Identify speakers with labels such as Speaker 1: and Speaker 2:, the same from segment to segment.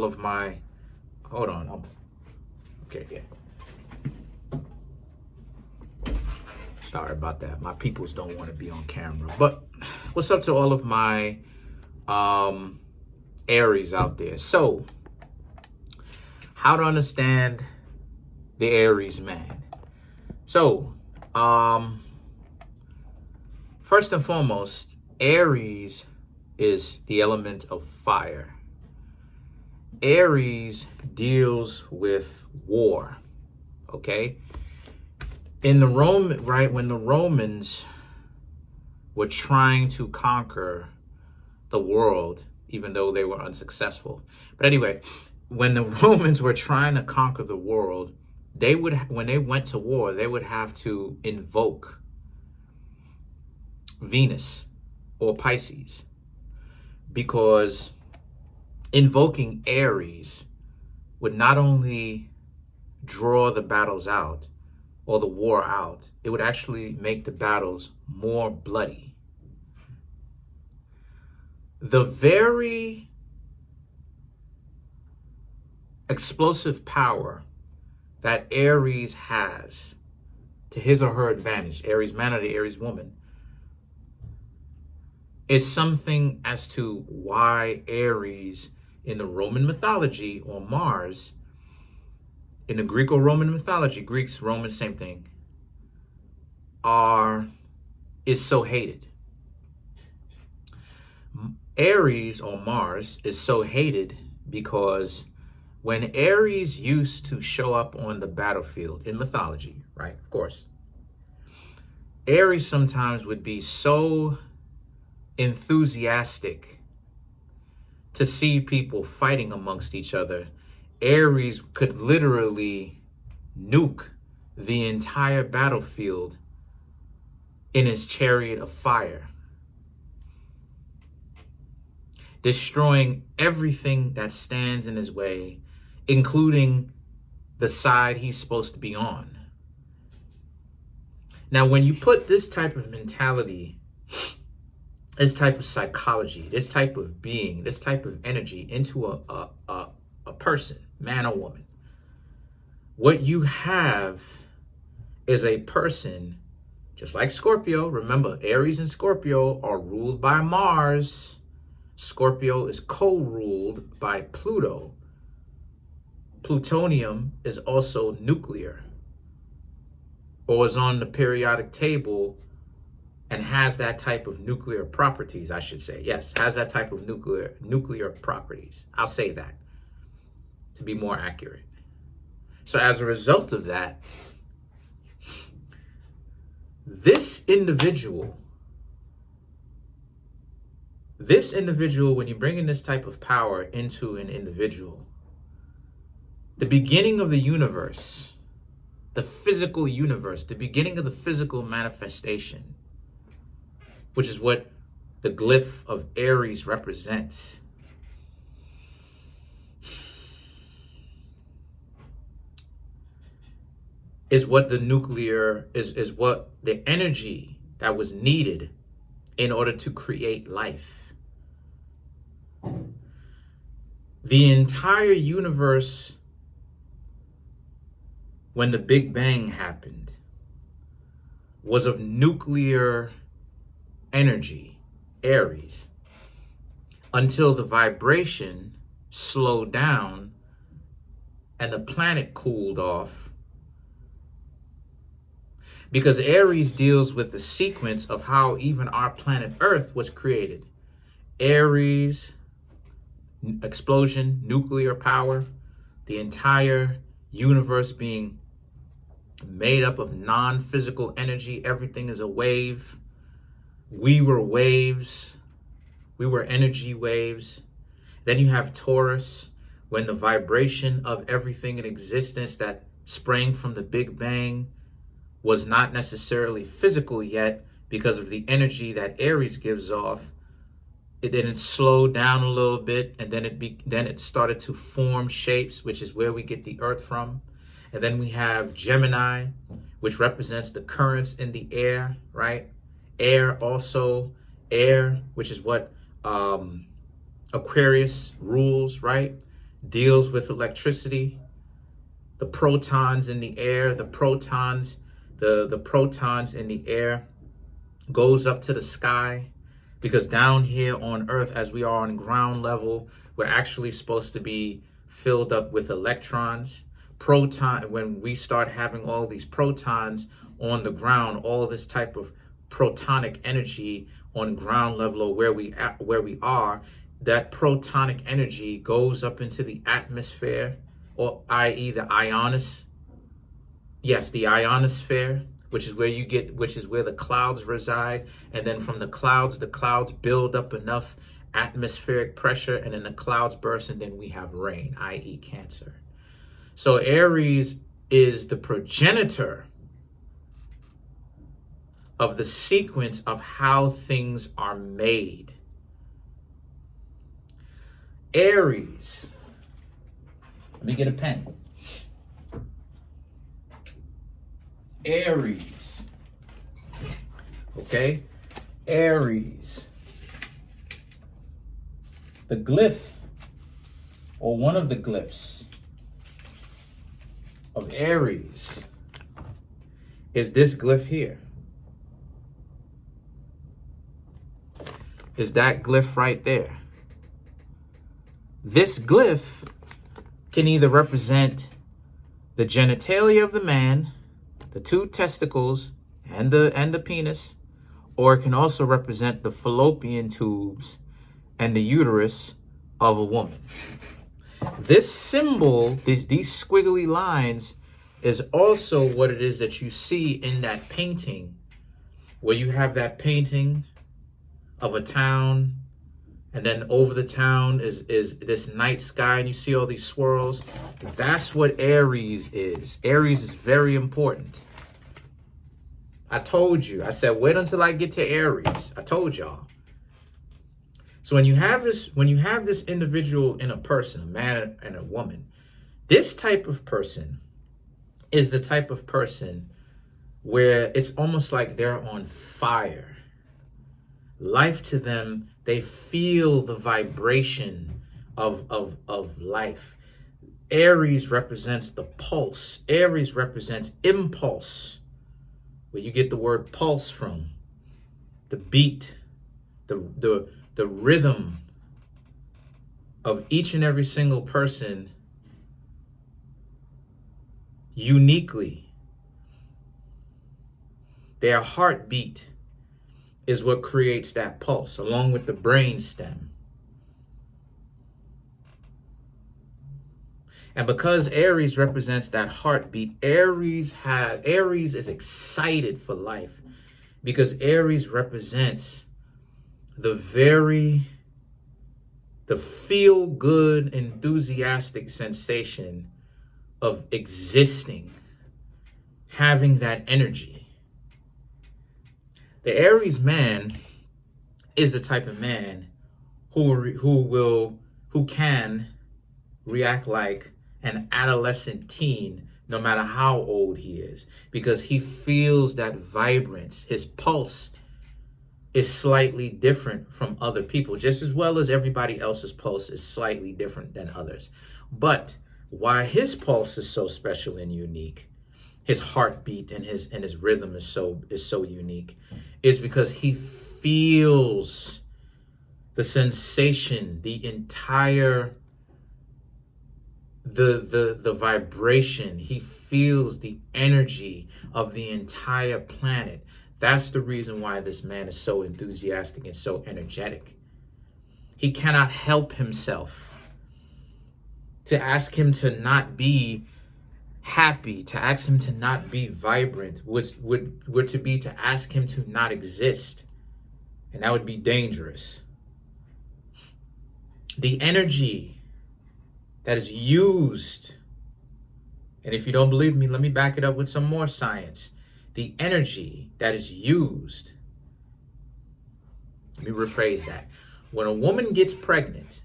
Speaker 1: all of my, hold on, okay, yeah. Sorry about that. My peoples don't want to be on camera. But what's up to all of my Aries out there? So, how to understand the Aries man. So, first and foremost, Aries is the element of fire. Aries deals with war, okay? In the when the Romans were trying to conquer the world, even though they were unsuccessful. But anyway, when the Romans were trying to conquer the world, when they went to war, they would have to invoke Venus or Pisces, because invoking Aries would not only draw the battles out or the war out, it would actually make the battles more bloody. The very explosive power that Aries has to his or her advantage, Aries man or the Aries woman, is something as to why Aries in the Roman mythology, or Mars, in the Greco-Roman mythology, Greeks, Romans, same thing, is so hated. Aries, or Mars, is so hated because when Aries used to show up on the battlefield in mythology, right, of course, Aries sometimes would be so enthusiastic to see people fighting amongst each other. Aries could literally nuke the entire battlefield in his chariot of fire, destroying everything that stands in his way, including the side he's supposed to be on. Now, when you put this type of mentality, this type of psychology, this type of being, this type of energy into a person, man or woman, what you have is a person, just like Scorpio. Remember, Aries and Scorpio are ruled by Mars. Scorpio is co-ruled by Pluto. Plutonium is also nuclear, or is on the periodic table and has that type of nuclear properties, I should say. Yes, has that type of nuclear properties. I'll say that to be more accurate. So as a result of that, this individual, when you bring in this type of power into an individual, the beginning of the universe, the physical universe, the beginning of the physical manifestation, which is what the glyph of Aries represents, is what the nuclear is what the energy that was needed in order to create life. The entire universe, when the Big Bang happened, was of nuclear energy, Aries, until the vibration slowed down and the planet cooled off. Because Aries deals with the sequence of how even our planet Earth was created. Aries, explosion, nuclear power, the entire universe being made up of non-physical energy. Everything is a wave. We were waves. We were energy waves. Then you have Taurus, when the vibration of everything in existence that sprang from the Big Bang was not necessarily physical yet because of the energy that Aries gives off. Then it slowed down a little bit, and then it started to form shapes, which is where we get the Earth from. And then we have Gemini, which represents the currents in the air, right? Air, which is what Aquarius rules, right? deals with electricity, the protons in the air, the protons in the air goes up to the sky, because down here on Earth, as we are on ground level, we're actually supposed to be filled up with electrons. When we start having all these protons on the ground, all this type of protonic energy on ground level, or where we are, that protonic energy goes up into the atmosphere, or i.e. the ionosphere, which is where the clouds reside. And then from the clouds build up enough atmospheric pressure, and then the clouds burst, and then we have rain, i.e. Cancer. So Aries is the progenitor of the sequence of how things are made. Aries. Let me get a pen. Aries. Okay? Aries. The glyph, or one of the glyphs of Aries, is this glyph here. Is that glyph right there. This glyph can either represent the genitalia of the man, the two testicles, and the penis, or it can also represent the fallopian tubes and the uterus of a woman. This symbol, these squiggly lines, is also what it is that you see in that painting, where you have that painting of a town, and then over the town is this night sky, and you see all these swirls. That's what Aries is. Aries is very important. I told you. I said, wait until I get to Aries. I told y'all. So when you have this individual in a person, a man and a woman, this type of person is the type of person where it's almost like they're on fire. Life to them, they feel the vibration of life. Aries represents the pulse. Aries represents impulse, where you get the word pulse from. The beat, the rhythm of each and every single person uniquely. Their heartbeat is what creates that pulse, along with the brain stem. And because Aries represents that heartbeat, Aries is excited for life, because Aries represents the feel-good, enthusiastic sensation of existing, having that energy. The Aries man is the type of man who can react like an adolescent teen, no matter how old he is, because he feels that vibrance. His pulse is slightly different from other people, just as well as everybody else's pulse is slightly different than others. But why his pulse is so special and unique, his heartbeat and his rhythm is so unique, is because he feels the sensation, the entire the vibration. He feels the energy of the entire planet. That's the reason why this man is so enthusiastic and so energetic. He cannot help himself. To ask him to not be happy, to ask him to not be vibrant, would to be to ask him to not exist. And that would be dangerous. The energy that is used, and if you don't believe me, let me back it up with some more science. The energy that is used, let me rephrase that. When a woman gets pregnant,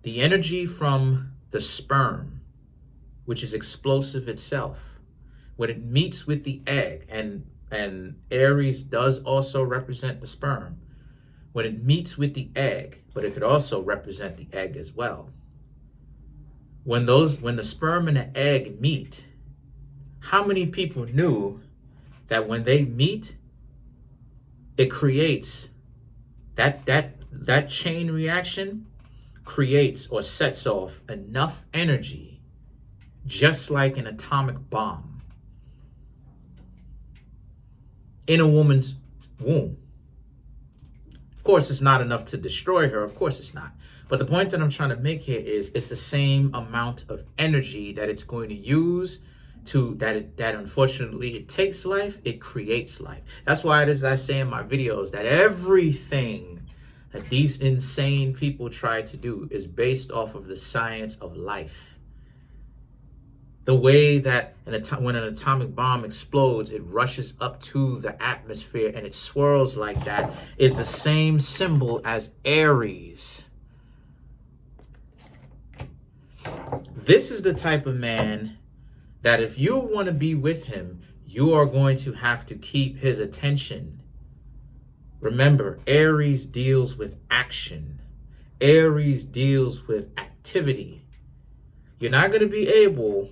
Speaker 1: the energy from the sperm, which is explosive itself, when it meets with the egg, and Aries does also represent the sperm. when it meets with the egg, but it could also represent the egg as well. When the sperm and the egg meet, how many people knew that when they meet, it creates that chain reaction creates or sets off enough energy, just like an atomic bomb, in a woman's womb. Of course, it's not enough to destroy her. Of course it's not. But the point that I'm trying to make here is it's the same amount of energy that it's going to use that unfortunately it takes life, it creates life. That's why it is I say in my videos that everything that these insane people try to do is based off of the science of life. The way that when an atomic bomb explodes, it rushes up to the atmosphere and it swirls like that is the same symbol as Aries. This is the type of man that if you want to be with him, you are going to have to keep his attention. Remember, Aries deals with action. Aries deals with activity. You're not going to be able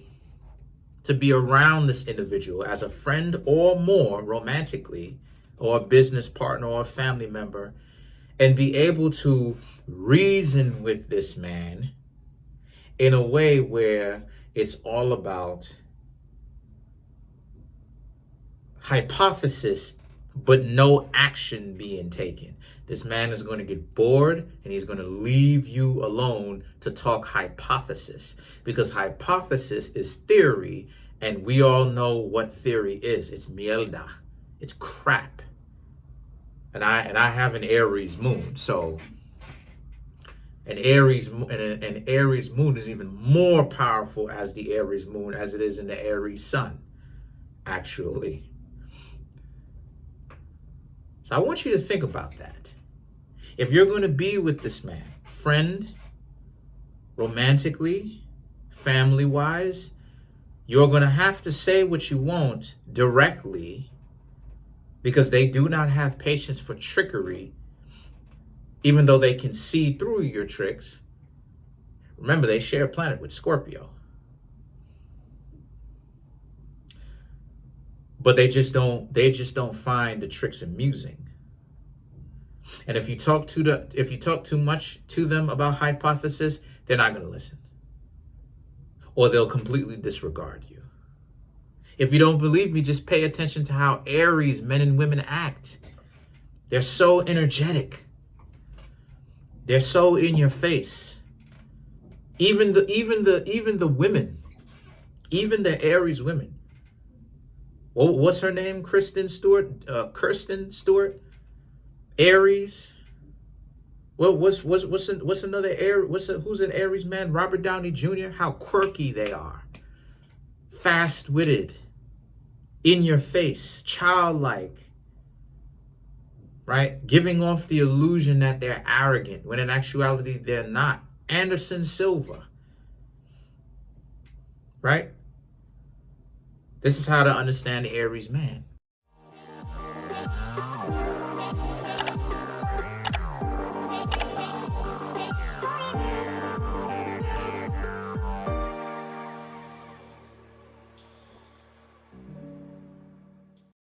Speaker 1: to be around this individual as a friend or more romantically, or a business partner or a family member, and be able to reason with this man in a way where it's all about hypothesis, but no action being taken. This man is going to get bored and he's going to leave you alone to talk hypothesis, because hypothesis is theory, and we all know what theory is. It's mierda. It's crap. And I have an Aries moon, so an Aries moon is even more powerful as the Aries moon as it is in the Aries sun, actually. So I want you to think about that. If you're going to be with this man, friend, romantically, family-wise, you're going to have to say what you want directly, because they do not have patience for trickery, even though they can see through your tricks. Remember, they share a planet with Scorpio. But they just don't find the tricks amusing. And if you talk too much to them about hypothesis, they're not going to listen. Or they'll completely disregard you. If you don't believe me, just pay attention to how Aries men and women act. They're so energetic. They're so in your face. Even the women, even the Aries women. What's her name? Kirsten Stewart. Aries. Well, what's another Aries? Who's an Aries man? Robert Downey Jr. How quirky they are. Fast-witted. In your face. Childlike. Right? Giving off the illusion that they're arrogant, when in actuality they're not. Anderson Silva. Right? This is how to understand the Aries man.